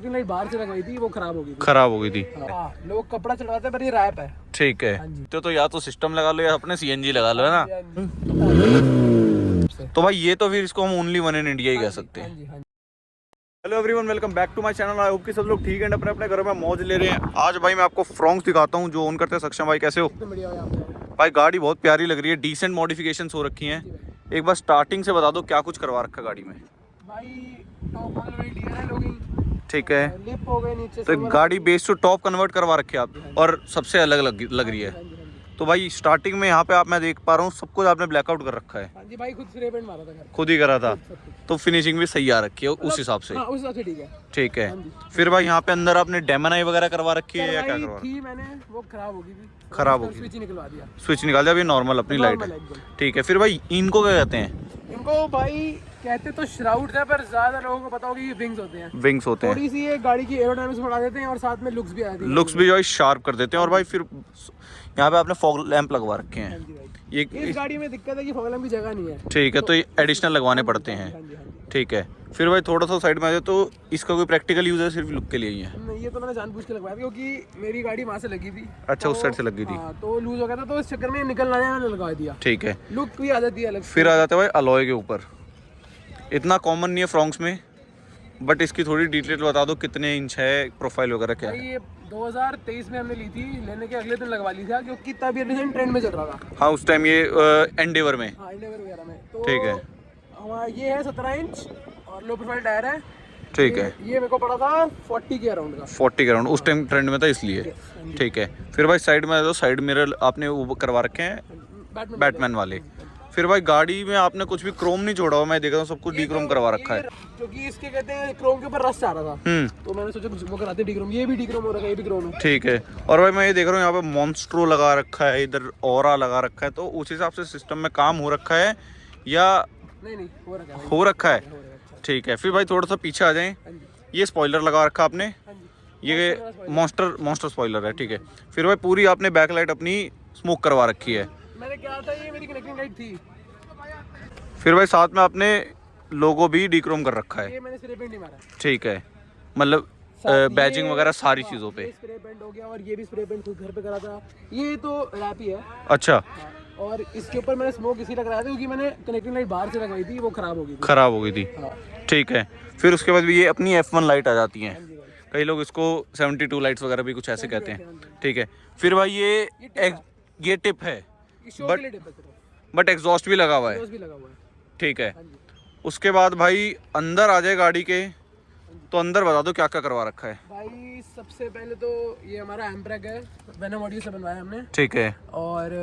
Light बाहर से लगवाई थी, वो खराब हो गई थी। खराब हो गई थी। हाँ, लोग कपड़ा चढ़वाते हैं पर ये रैप है। ठीक है। तो या तो सिस्टम लगा लो या अपने सीएनजी लगा लो, है ना। तो भाई ये तो फिर इसको हम ओनली वन इन इंडिया ही कह सकते हैं। Hello everyone, welcome back to my channel. I hope कि सब लोग ठीक है, अपने अपने घरों में मौज ले रहे हैं। आज भाई मैं आपको फ्रॉन्क्स दिखाता हूँ जो ओन करते हैं। सक्षम भाई कैसे हो? भाई गाड़ी बहुत प्यारी लग रही है, डिसेंट मॉडिफिकेशंस हो रखी हैं। एक बार स्टार्टिंग से बता दो क्या कुछ करवा रखा है गाड़ी में। ठीक है, लिप हो गए नीचे तो गाड़ी बेस टू टॉप कन्वर्ट करवा रखे आप, और सबसे अलग लग रही है। तो भाई स्टार्टिंग में यहाँ पे मैं देख पा रहा हूँ सब कुछ आपने ब्लैकआउट कर रखा है। हाँ जी भाई, खुद स्प्रे पेंट मारा था, खुद ही करा था, तो फिनिशिंग भी सही आ रखी है उस हिसाब से। हाँ, उस हिसाब से ठीक है। ठीक है, फिर भाई यहाँ पे अंदर आपने डेमनाई वगैरह करवा रखी है या क्या करवा? थी मैंने, वो खराब हो गई थी। खराब हो गई, स्विच निकलवा दिया। स्विच निकाल दिया, अभी नॉर्मल अपनी लाइट है। ठीक है, फिर भाई इनको क्या कहते हैं? इनको भाई कहते तो श्राउड है, पर ज्यादा लोगों को पता होगा ये विंग्स होते हैं। विंग्स होते हैं, थोड़ी सी ये गाड़ी की एरोडायनामिक्स बढ़ा देते हैं और साथ में लुक्स भी आ जाती है। लुक्स भी जो है शार्प कर देते हैं। और भाई फिर यहाँ पे आपने फॉग लैंप लगवा रखे हैं। ये इस गाड़ी में दिक्कत है कि फॉग लैंप की जगह नहीं है। ठीक है, तो ये एडिशनल लगवाने पड़ते हैं। ठीक है, फिर भाई थोड़ा सा साइड में आ जाए। तो इसका कोई प्रैक्टिकल यूज है, सिर्फ लुक के लिए ही है? नहीं, ये तो मैंने जानबूझ के लगवाया था क्योंकि मेरी गाड़ी वहाँ से लगी थी। अच्छा, उस साइड से लगी थी। तो लूज हो गया था, तो इस चक्कर में निकल ना जाए, मैंने लगवा दिया। ठीक है, लुक भी आ जाती है अलग। फिर आ जाते हैं भाई अलॉय के ऊपर। इतना कॉमन नहीं है फ्रॉन्क्स में, बट इसकी थोड़ी डिटेल बता दो, कितने इंच है, प्रोफाइल वगैरह क्या है? ये 2023 में हमने ली थी, लेने के अगले दिन लगवा ली थी क्योंकि तब ये रिसेंट ट्रेंड में चल रहा था। हाँ, उस टाइम ये एंडेवर में। हाँ, एंडेवर वगैरह में। तो ठीक है, हमारा ये है 17 इंच और लो प्रोफाइल टायर है। ठीक है, ये मेरे को पड़ा था 40 के अराउंड का। 40 के अराउंड उस टाइम ट्रेंड में था इसलिए। ठीक है, फिर भाई साइड में तो साइड मिरर आपने वो करवा रखे हैं बैटमैन वाले। फिर भाई गाड़ी में आपने कुछ भी क्रोम नहीं छोड़ा हुआ, मैं देख रहा हूँ सब कुछ डी क्रोम करवा रखा है। क्योंकि इसके कहते हैं क्रोम के ऊपर रस्ट आ रहा था, तो मैंने सोचा कुछ वो कराते डी क्रोम। ये भी डी क्रोम हो रखा है, ये भी क्रोम है। ठीक है, और भाई मैं ये देख रहा हूँ यहाँ पे मॉन्स्ट्रो लगा रखा है, इधर ऑरा लगा रखा है। तो उस हिसाब से सिस्टम में काम हो रखा है या नहीं हो रखा है? ठीक है, फिर भाई थोड़ा सा पीछे आ जाएं। ये स्पॉइलर लगा रखा आपने, ये मॉन्स्टर स्पॉइलर है। ठीक है, फिर भाई पूरी आपने बैकलाइट अपनी स्मोक करवा रखी है। मैंने क्या था, ये मेरी कनेक्टिंग लाइट थी। फिर भाई साथ में आपने लोगो भी डीक्रोम कर रखा है। ये मैंने स्प्रे पेंट नहीं मारा। ठीक है, मतलब बैजिंग वगैरह सारी चीज़ों पे। स्प्रे पेंट हो गया और ये भी स्प्रे पेंट खुद घर पे करा था। ये तो रैप ही है। अच्छा, और इसके ऊपर मैंने स्मोक इसी लगाया था क्योंकि मैंने कनेक्टिंग लाइट बाहर से लगवाई थी, वो खराब हो गई थी। खराब हो गई थी। ठीक है, फिर उसके बाद भी ये अपनी F1 लाइट आ जाती हैं। कई लोग इसको 72 लाइट्स वगैरह भी कुछ ऐसे कहते हैं। ठीक है, फिर भाई ये टिप है, बट एग्जॉस्ट भी लगा हुआ है। ठीक है, उसके बाद भाई अंदर आ जाए गाड़ी के, तो अंदर बता दो क्या क्या करवा रखा है। भाई सबसे पहले तो ये हमारा एम्ब्रेक है, वेनम ऑडियो से बनवाया हमने। ठीक है, और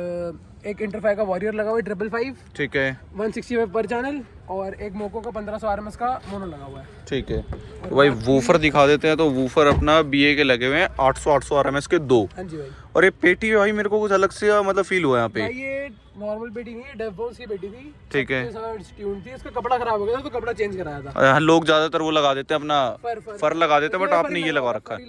एक इंटरफाई का वॉरियर लगा हुआ है 555। ठीक है, 165 पर चैनल, और एक मोको का 1500 RMS का मोनो लगा हुआ है। ठीक है, तो भाई वूफर दिखा देते हैं। तो वूफर अपना BA के लगे हुए हैं 800 RMS के 2। हाँ जी भाई। और ये पेटी भाई मेरे को कुछ अलग से मतलब फील हुआ यहाँ पे। भाई ये नॉर्मल पेटी नहीं है, डेवबोन्स की पेटी थी। ठीक है, ट्यून थी, इसका कपड़ा खराब हो गया था तो कपड़ा चेंज कराया था। लोग ज्यादातर वो लगा देते हैं अपना फर लगा देते हैं, बट आपने ये लगा रखा है।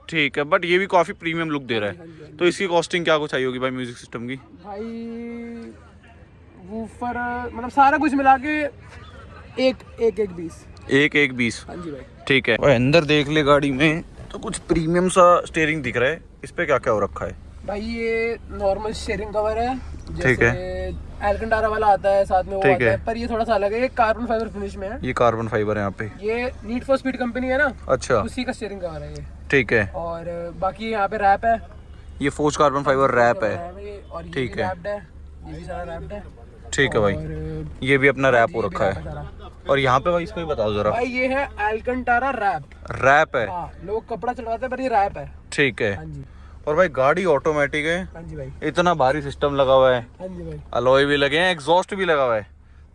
ठीक है, बट ये भी काफी प्रीमियम लुक दे रहा है। तो इसकी कॉस्टिंग क्या कुछ आई होगी भाई म्यूजिक सिस्टम की? भाई वूफर मतलब सारा कुछ मिला के एक 20। हाँ जी भाई। ठीक है, और अंदर देख ले गाड़ी में तो कुछ प्रीमियम सा स्टीयरिंग दिख रहा है। इस पे क्या क्या हो रखा है? भाई ये नॉर्मल स्टीयरिंग कवर है, ठीक है, एल्कंटारा वाला आता है साथ में, वो आता है, पर ये थोड़ा सा अलग है। ये कार्बन फाइबर फिनिश में है। ये कार्बन फाइबर है यहाँ पे। ये नीड फॉर स्पीड कंपनी है ना, अच्छा, उसी का स्टीयरिंग कवर है ये। ठीक है, और बाकी यहाँ पे रैप है, ये फोर्ज कार्बन फाइबर रैप है। और ये ठीक भी है, रैप्ड है, ये भी सारा रैप्ड है। ठीक है भाई, ये भी अपना रैप हो रखा है। और यहाँ पे भाई इसको भी बताओ जरा। भाई ये है एल्कंटारा रैप है। हाँ, लोग कपड़ा चढ़वाते हैं पर ये रैप है। ठीक है, हाँ जी। और भाई गाड़ी ऑटोमेटिक है। हाँ जी भाई। इतना भारी सिस्टम लगा हुआ है। हाँ जी भाई। अलॉय भी लगे हैं, एग्जॉस्ट भी लगा हुआ है।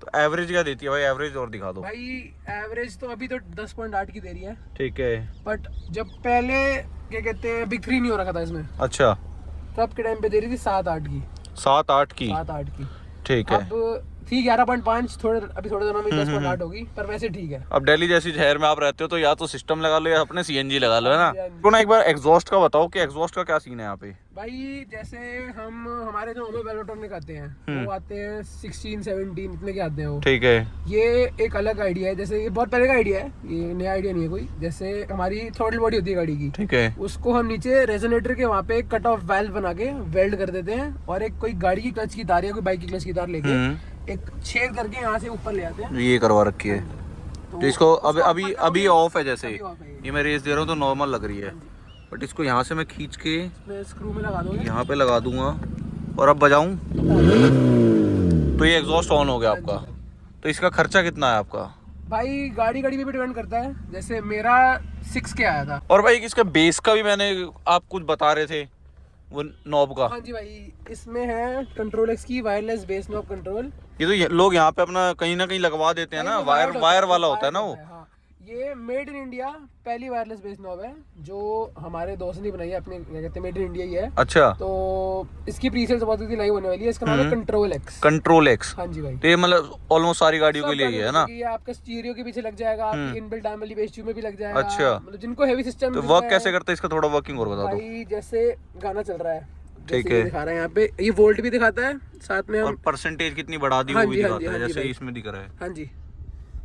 तो एवरेज क्या देती है भाई? एवरेज और दिखा दो भाई। एवरेज तो अभी तो 10.8 की दे रही है। ठीक है, बट जब पहले क्या कहते हैं बिग 3 नहीं हो रखा था इसमें, अच्छा, तब के टाइम पे दे रही थी 7-8 की। 7-8 की? 7-8 की। ठीक है, अब थी 11.5, अभी थोड़े दिनों में 10.8 होगी, पर वैसे ठीक है। अब दिल्ली जैसी शहर में आप रहते हो तो या तो सिस्टम लगा लो या अपने सीएनजी लगा लो, है ना। तो ना एक बार एग्जॉस्ट का बताओ कि एग्जॉस्ट का क्या सीन है यहाँ पे। भाई जैसे हम हमारे जो होमो वेलोट्रॉनिक आते हैं वो आते हैं 16, 17 इतने के आते हैं वो। ठीक है। ये एक अलग आइडिया है, जैसे ये बहुत पहले का आइडिया है, ये नया आइडिया नहीं है कोई। जैसे हमारी थ्रॉटल बॉडी होती है गाड़ी की, ठीक है, उसको हम नीचे रेजोनेटर के वहाँ पे कट ऑफ वाल्व बना के वेल्ड कर देते हैं, और एक कोई गाड़ी की क्लच की तार या कोई बाइक की क्लच की तार लेके एक छेद करके यहाँ से ऊपर ले आते हैं। ये करवा रखी है। तो इसको अभी ऑफ है, जैसे अभी off है ये मैं रेस दे रहा हूँ तो नॉर्मल लग रही है, बट इसको यहाँ से मैं खींच के मैं स्क्रू में लगा दूंगा, यहाँ पे लगा दूंगा और अब बजाऊं तो ये एग्जॉस्ट ऑन हो गया आपका। तो इसका खर्चा कितना है आपका? भाई गाड़ी पे भी डिपेंड करता है, जैसे मेरा 6 के आया था। और भाई इसका बेस का भी मैंने आप कुछ बता रहे थे, वो नॉब का। हाँ जी भाई, इसमें है कंट्रोल एक्स की वायरलेस बेस नॉब कंट्रोल। ये तो लोग यहाँ पे अपना कहीं ना कहीं लगवा देते हैं ना, वायर वाला होता है ना वो। हाँ, ये मेड इन इंडिया पहली वायरलेस बेस नॉब है जो हमारे दोस्त ने बनाई है, अपने क्या कहते हैं मेड इन इंडिया ही है। अच्छा। तो इसकी प्रीसेल्स बहुत जल्दी लाइव होने वाली है, इसका नाम है कंट्रोल एक्स। Control x. हाँ जी भाई, तो ये मतलब ऑलमोस्ट सारी गाड़ियों के लिए ही है ना। ये आपका स्टीरियो के पीछे लग जाएगा, आपकी इनबिल्ट AMOLED बेस में भी लग जाएगा। अच्छा। मतलब जिनको हेवी सिस्टम तो वर्क कैसे करता है इसका, थोड़ा वर्किंग और बता दो भाई। जैसे गाना चल रहा है, ठीक है, दिखा रहा है यहाँ पे, ये वोल्ट भी दिखाता है साथ में, और हम परसेंटेज कितनी बढ़ा दी वो भी दिखाता है, जैसे इसमें दिख रहा है। हाँ जी।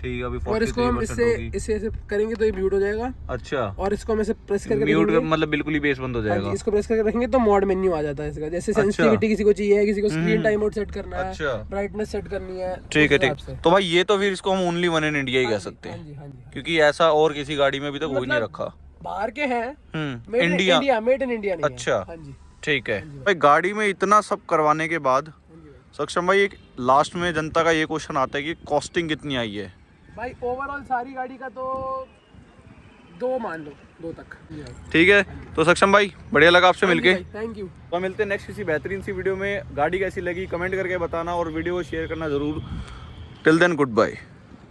ठीक है, अभी और इसको हम इससे ऐसे करेंगे तो ये म्यूट हो जाएगा। अच्छा। और इसको हम ऐसे प्रेस करके म्यूट मतलब बिल्कुल ही बेस बंद हो जाएगा। इसको प्रेस करके रखेंगे तो मोड मेन्यू आ जाता है इसका, जैसे सेंसिटिविटी किसी को चाहिए, किसी को स्क्रीन टाइम आउट सेट करना है, अच्छा, ब्राइटनेस सेट करनी है। ठीक है, ठीक। तो भाई ये तो फिर इसको हम ओनली वन इन इंडिया ही कह सकते हैं, क्योंकि ऐसा और किसी गाड़ी में अभी तक कोई नहीं रखा। बाहर के हैं, इंडिया मेड इन इंडिया नहीं। अच्छा, ठीक है भाई। गाड़ी में इतना सब करवाने के बाद सक्षम भाई, एक लास्ट में जनता का ये क्वेश्चन आता है कि कॉस्टिंग कितनी आई है भाई? ओवरऑल सारी गाड़ी का तो 2 मान लो, 2 तक। ठीक है। तो सक्षम भाई बढ़िया लगा आपसे मिलके, थैंक यू। तो मिलते हैं नेक्स्ट किसी बेहतरीन सी वीडियो में। गाड़ी कैसी लगी कमेंट करके बताना और वीडियो को शेयर करना जरूर। Till then good bye.